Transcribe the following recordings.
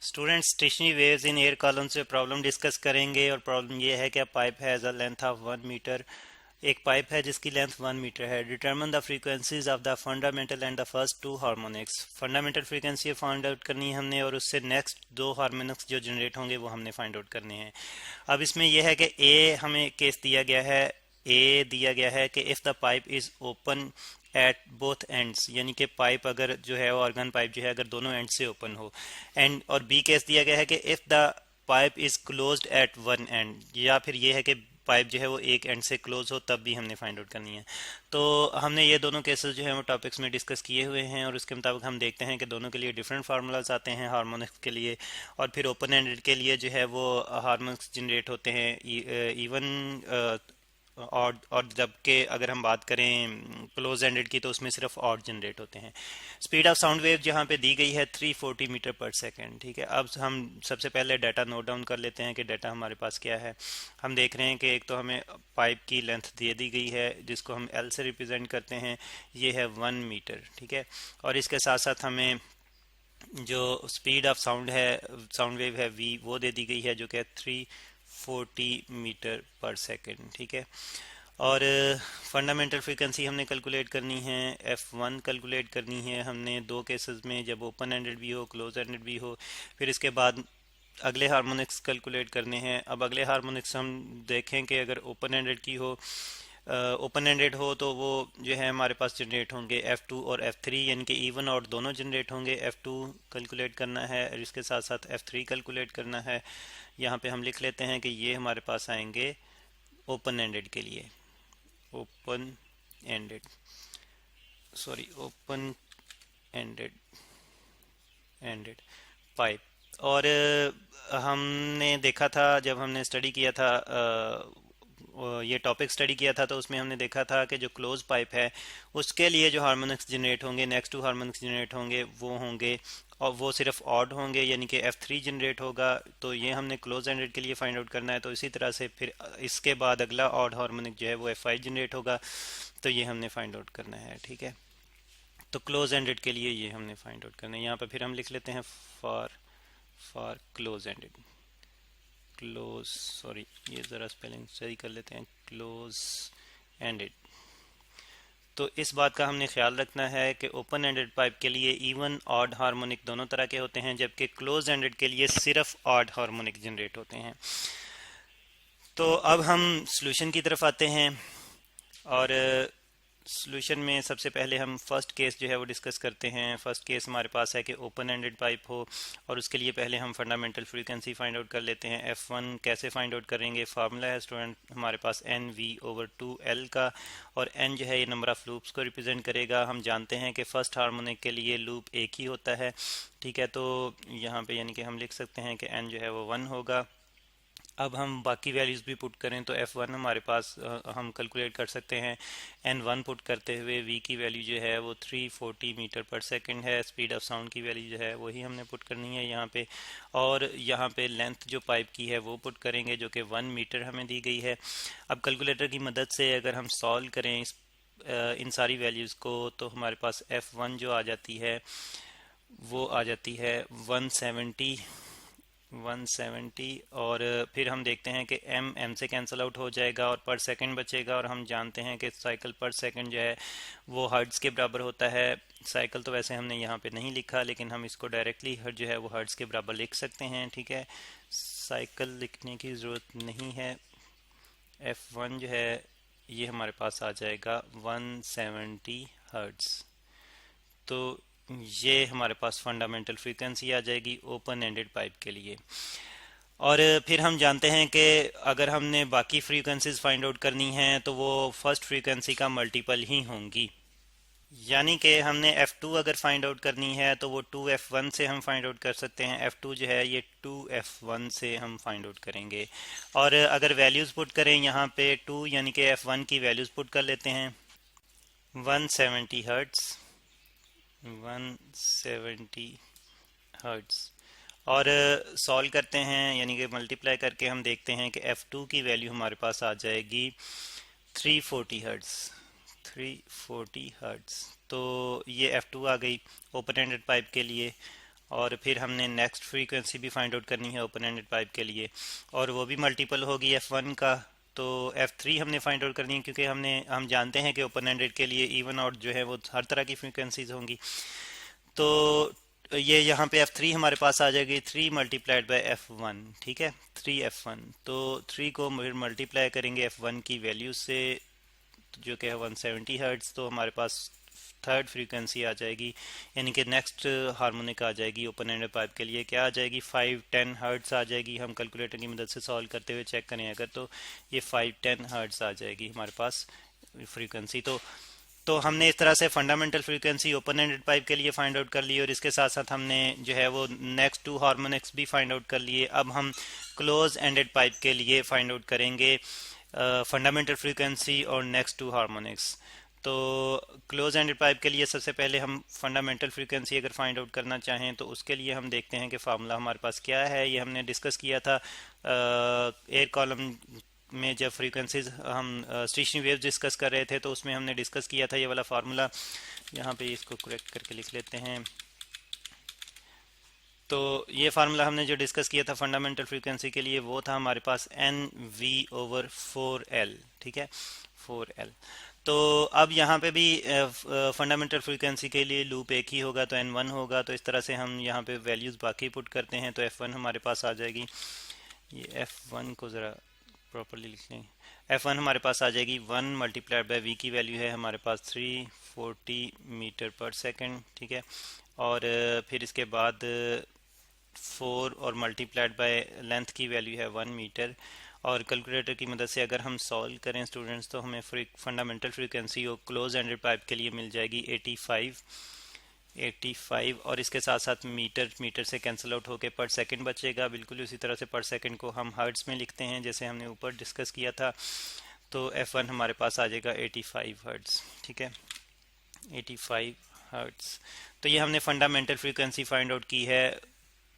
Student stationary waves in air column से problem discuss करेंगे और प्रॉब्लम ये है कि pipe has a length of 1 metre. एक पाइप है जिसकी लेंथ 1 मीटर है। Determine the frequencies of the fundamental and the first two harmonics. Fundamental frequency find out करनी है हमने और उससे नेक्स्ट दो हार्मोनिक्स जो जनरेट होंगे वो हमने फाइंड आउट करने हैं। अब इसमें यह है कि ए हमें केस दिया गया है। ए दिया गया है कि if the pipe is open at both ends, यानी कि पाइप अगर जो है वो ऑर्गन पाइप जो है अगर दोनों एंड से ओपन हो। एंड और बी केस दिया गया है कि if the pipe is closed eight one and, या फिर ये है कि पाइप जो है वो एक एंड से क्लोज हो, तब भी हमने फाइंड आउट करनी है। तो हमने ये दोनों केसेस जो है वो टॉपिक्स में डिस्कस किए हुए हैं और उसके मुताबिक हम देखते हैं कि दोनों के लिए डिफरेंट फार्मूलाज आते हैं हार्मोनिक्स के लिए, और फिर ओपन एंडेड के लिए जो है वो हार्मोनिक्स जनरेट होते हैं इवन और जबकि अगर हम बात करें क्लोज एंडेड की तो उसमें सिर्फ ऑड जनरेट होते हैं। स्पीड ऑफ साउंड वेव जहाँ पे दी गई है 340 मीटर पर सेकंड। ठीक है, अब हम सबसे पहले डाटा नोट डाउन कर लेते हैं कि डाटा हमारे पास क्या है। हम देख रहे हैं कि एक तो हमें पाइप की लेंथ दे दी गई है जिसको हम एल से रिप्रेजेंट करते हैं, ये है 1 मीटर। ठीक है, और इसके साथ साथ हमें जो स्पीड ऑफ साउंड है, साउंड वेव है वी, वो दे दी गई है जो कि 340 मीटर पर सेकेंड। ठीक है, और फंडामेंटल फ्रीक्वेंसी हमने कैलकुलेट करनी है, F1 कैलकुलेट करनी है हमने दो केसेस में, जब ओपन एंडेड भी हो क्लोज एंडेड भी हो। फिर इसके बाद अगले हार्मोनिक्स कैलकुलेट करने हैं। अब अगले हार्मोनिक्स हम देखें कि अगर ओपन एंडेड की हो, ओपन एंडेड हो तो वो जो है हमारे पास जनरेट होंगे F2 और F3, यानी कि इवन और दोनों जनरेट होंगे। F2 कैलकुलेट करना है और इसके साथ साथ F3 कैलकुलेट करना है। यहाँ पे हम लिख लेते हैं कि ये हमारे पास आएंगे ओपन एंडेड के लिए, open ended, sorry open ended ended pipe. और हमने देखा था जब हमने स्टडी किया था, ये टॉपिक स्टडी किया था, तो उसमें हमने देखा था कि जो क्लोज पाइप है उसके लिए जो हार्मोनिक्स जनरेट होंगे, नेक्स्ट टू हार्मोनिक्स जनरेट होंगे वो होंगे, और वो सिर्फ ऑड होंगे, यानी कि F3 जनरेट होगा। तो ये हमने क्लोज एंडेड के लिए फाइंड आउट करना है। तो इसी तरह से फिर इसके बाद अगला ऑड हार्मोनिक जो है वो F5 जनरेट होगा, तो ये हमने फाइंड आउट करना है। ठीक है, तो क्लोज एंडेड के लिए ये हमने फाइंड आउट करना है। यहाँ पे फिर हम लिख लेते हैं for for close ended, close, sorry ये ज़रा स्पेलिंग सही कर लेते हैं, क्लोज एंडेड। तो इस बात का हमने ख्याल रखना है कि ओपन एंडेड पाइप के लिए इवन ऑड हार्मोनिक दोनों तरह के होते हैं, जबकि क्लोज एंडेड के लिए सिर्फ ऑड हार्मोनिक जनरेट होते हैं। तो अब हम सॉल्यूशन की तरफ आते हैं, और सॉल्यूशन में सबसे पहले हम फर्स्ट केस जो है वो डिस्कस करते हैं। फर्स्ट केस हमारे पास है कि ओपन एंडेड पाइप हो, और उसके लिए पहले हम फंडामेंटल फ्रीक्वेंसी फाइंड आउट कर लेते हैं। F1 कैसे फाइंड आउट करेंगे, फार्मूला है स्टूडेंट हमारे पास NV/2L का, और N जो है ये नंबर ऑफ लूप्स को रिप्रेजेंट करेगा। हम जानते हैं कि फर्स्ट हार्मोनिक के लिए लूप एक ही होता है। ठीक है, तो यहाँ पे यानी कि हम लिख सकते हैं कि N जो है वो 1 होगा। अब हम बाकी वैल्यूज़ भी पुट करें तो F1 हमारे पास हम कैलकुलेट कर सकते हैं। N1 पुट करते हुए V की वैल्यू जो है वो 340 मीटर पर सेकंड है। स्पीड ऑफ साउंड की वैल्यू जो है वही हमने पुट करनी है यहाँ पे, और यहाँ पे लेंथ जो पाइप की है वो पुट करेंगे जो कि 1 मीटर हमें दी गई है। अब कैलकुलेटर की मदद से अगर हम सॉल्व करें इन सारी वैल्यूज़ को, तो हमारे पास F1 जो आ जाती है वो आ जाती है 170, और फिर हम देखते हैं कि एम से कैंसिल आउट हो जाएगा और पर सेकंड बचेगा, और हम जानते हैं कि साइकिल पर सेकंड जो है वो हर्ट्ज़ के बराबर होता है। साइकिल तो वैसे हमने यहाँ पे नहीं लिखा, लेकिन हम इसको डायरेक्टली जो है वो हर्ट्ज़ के बराबर लिख सकते हैं। ठीक है, साइकिल लिखने की ज़रूरत नहीं है। F1 जो है ये हमारे पास आ जाएगा 170 हर्ट्ज़। तो ये हमारे पास फंडामेंटल फ्रीक्वेंसी आ जाएगी ओपन एंडेड पाइप के लिए। और फिर हम जानते हैं कि अगर हमने बाकी फ्रीक्वेंसीज फाइंड आउट करनी हैं तो वो फर्स्ट फ्रीक्वेंसी का मल्टीपल ही होंगी, यानी कि हमने F2 अगर फाइंड आउट करनी है तो वो 2F1 से हम फाइंड आउट कर सकते हैं। F2 जो है ये 2F1 से हम फाइंड आउट करेंगे, और अगर वैल्यूज़ पुट करें यहाँ पे 2 यानी कि F1 की वैल्यूज़ पुट कर लेते हैं 170 हर्ट्ज़, 170 हर्ट्ज़, और सॉल्व करते हैं यानी कि मल्टीप्लाई करके हम देखते हैं कि F2 की वैल्यू हमारे पास आ जाएगी 340 हर्ट्ज़, 340 हर्ट्ज़। तो ये F2 आ गई ओपन एंडेड पाइप के लिए। और फिर हमने नेक्स्ट फ्रीक्वेंसी भी फाइंड आउट करनी है ओपन एंडेड पाइप के लिए, और वो भी मल्टीपल होगी F1 का। तो F3 हमने फाइंड आउट करनी है, क्योंकि हम जानते हैं कि ओपन एंडेड के लिए इवन आउट जो है वो हर तरह की फ्रीक्वेंसीज होंगी। तो ये यहाँ पे F3 हमारे पास आ जाएगी 3 मल्टीप्लाइड बाय F1, ठीक है, 3 F1। तो 3 को फिर मल्टीप्लाई करेंगे F1 की वैल्यू से, जो कि है 170 हर्ट्ज। तो हमारे पास थर्ड फ्रीक्वेंसी आ जाएगी, यानी कि नेक्स्ट हार्मोनिक आ जाएगी ओपन एंडेड पाइप के लिए। क्या आ जाएगी? 510 हर्ट्ज आ जाएगी। हम कैलकुलेटर की मदद से सॉल्व करते हुए चेक करें अगर, तो ये 510 हर्ट्ज आ जाएगी हमारे पास फ्रीक्वेंसी। तो हमने इस तरह से fundamental frequency open ended pipe के लिए फाइंड आउट कर ली, और इसके साथ साथ हमने जो है वो नेक्स्ट 2 हार्मोनिक्स भी फाइंड आउट कर लिए। अब हम क्लोज एंडेड पाइप के लिए फाइंड आउट करेंगे फंडामेंटल फ्रीक्वेंसी और नेक्स्ट 2 हार्मोनिक्स। तो क्लोज एंडेड पाइप के लिए सबसे पहले हम फंडामेंटल फ्रीक्वेंसी अगर फाइंड आउट करना चाहें तो उसके लिए हम देखते हैं कि फार्मूला हमारे पास क्या है। ये हमने डिस्कस किया था एयर कॉलम में, जब फ्रीक्वेंसीज हम स्टेशनरी वेव्स डिस्कस कर रहे थे, तो उसमें हमने डिस्कस किया था ये वाला फार्मूला। यहाँ पे इसको करेक्ट करके लिख लेते हैं। तो ये फार्मूला हमने जो डिस्कस किया था फंडामेंटल फ्रीक्वेंसी के लिए, वो था हमारे पास NV/4L, ठीक है, 4L। तो अब यहाँ पे भी फंडामेंटल फ्रीक्वेंसी के लिए लूप एक ही होगा, तो N1 होगा। तो इस तरह से हम यहाँ पे वैल्यूज़ बाकी पुट करते हैं, तो F1 हमारे पास आ जाएगी। ये F1 को ज़रा प्रॉपरली लिख लें। F1 हमारे पास आ जाएगी 1 मल्टीप्लाइड बाय V की वैल्यू है हमारे पास 340 मीटर पर सेकंड, ठीक है। और फिर इसके बाद 4 और मल्टीप्लाइड बाय लेंथ की वैल्यू है 1 मीटर। और कैलकुलेटर की मदद से अगर हम सॉल्व करें स्टूडेंट्स, तो हमें फंडामेंटल फ्रीक्वेंसी और क्लोज एंडेड पाइप के लिए मिल जाएगी 85। और इसके साथ साथ मीटर से कैंसिल आउट होके पर सेकंड बचेगा। बिल्कुल उसी तरह से पर सेकंड को हम हर्ट्ज में लिखते हैं जैसे हमने ऊपर डिस्कस किया था। तो F1 हमारे पास आ जाएगा 85 हर्ट्ज, ठीक है, 85 हर्ट्ज। तो ये हमने फंडामेंटल फ्रीक्वेंसी फाइंड आउट की है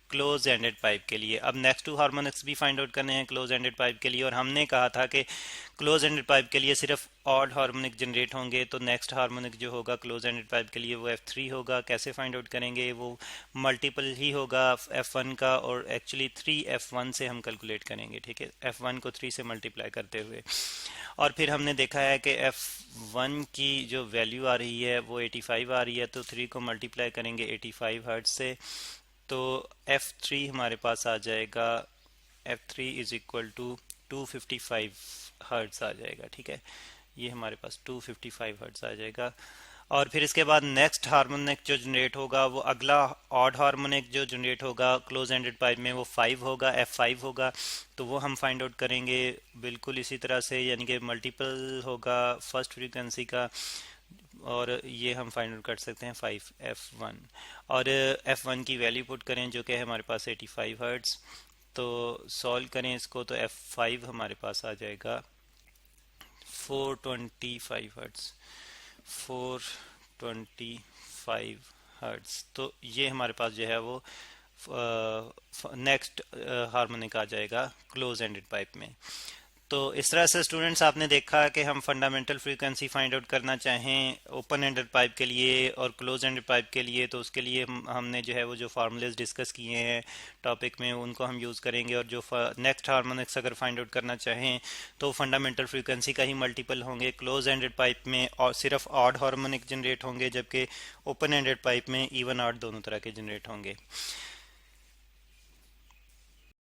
क्लोज एंडेड पाइप के लिए। अब नेक्स्ट 2 हार्मोनिक्स भी फाइंड आउट करने हैं क्लोज एंडेड पाइप के लिए, और हमने कहा था कि क्लोज एंडेड पाइप के लिए सिर्फ ऑड हार्मोनिक जनरेट होंगे। तो नेक्स्ट हार्मोनिक जो होगा क्लोज एंडेड पाइप के लिए वो F3 होगा। कैसे फाइंड आउट करेंगे? वो मल्टीपल ही होगा F1 का, और एक्चुअली 3 F1 से हम कैलकुलेट करेंगे, ठीक है, F1 को 3 से मल्टीप्लाई करते हुए। और फिर हमने देखा है कि F1 की जो वैल्यू आ रही है वो 85 आ रही है, तो 3 को मल्टीप्लाई करेंगे 85 हर्ट्ज से, तो F3 हमारे पास आ जाएगा, F3 is equal to 255 hertz आ जाएगा, ठीक है, ये हमारे पास 255 हर्ट्ज आ जाएगा। और फिर इसके बाद नेक्स्ट हार्मोनिक जो जनरेट होगा, वो अगला ऑड हार्मोनिक जो जनरेट होगा क्लोज एंडेड पाइप में, वो 5 होगा, F5 होगा। तो वो हम फाइंड आउट करेंगे बिल्कुल इसी तरह से, यानी कि मल्टीपल होगा फर्स्ट फ्रीक्वेंसी का, और ये हम फाइंड आउट कर सकते हैं 5F1। और F1 की वैल्यू पुट करें जो कि है हमारे पास 85 हर्ट्ज। तो सॉल्व करें इसको, तो F5 हमारे पास आ जाएगा 425 हर्ट्ज, 425 हर्ट्ज। तो ये हमारे पास जो है वो नेक्स्ट हार्मोनिक आ जाएगा क्लोज एंडेड पाइप में। तो इस तरह से स्टूडेंट्स आपने देखा कि हम फंडामेंटल फ्रीक्वेंसी फाइंड आउट करना चाहें ओपन एंडेड पाइप के लिए और क्लोज एंडेड पाइप के लिए, तो उसके लिए हमने जो है वो जो फार्मूलेज डिस्कस किए हैं टॉपिक में उनको हम यूज़ करेंगे। और जो नेक्स्ट हार्मोनिक्स अगर फाइंड आउट करना चाहें तो फंडामेंटल फ्रीक्वेंसी का ही मल्टीपल होंगे। क्लोज एंडेड पाइप में और सिर्फ ऑड हार्मोनिक जनरेट होंगे, जबकि ओपन एंडेड पाइप में इवन ऑड दोनों तरह के जनरेट होंगे।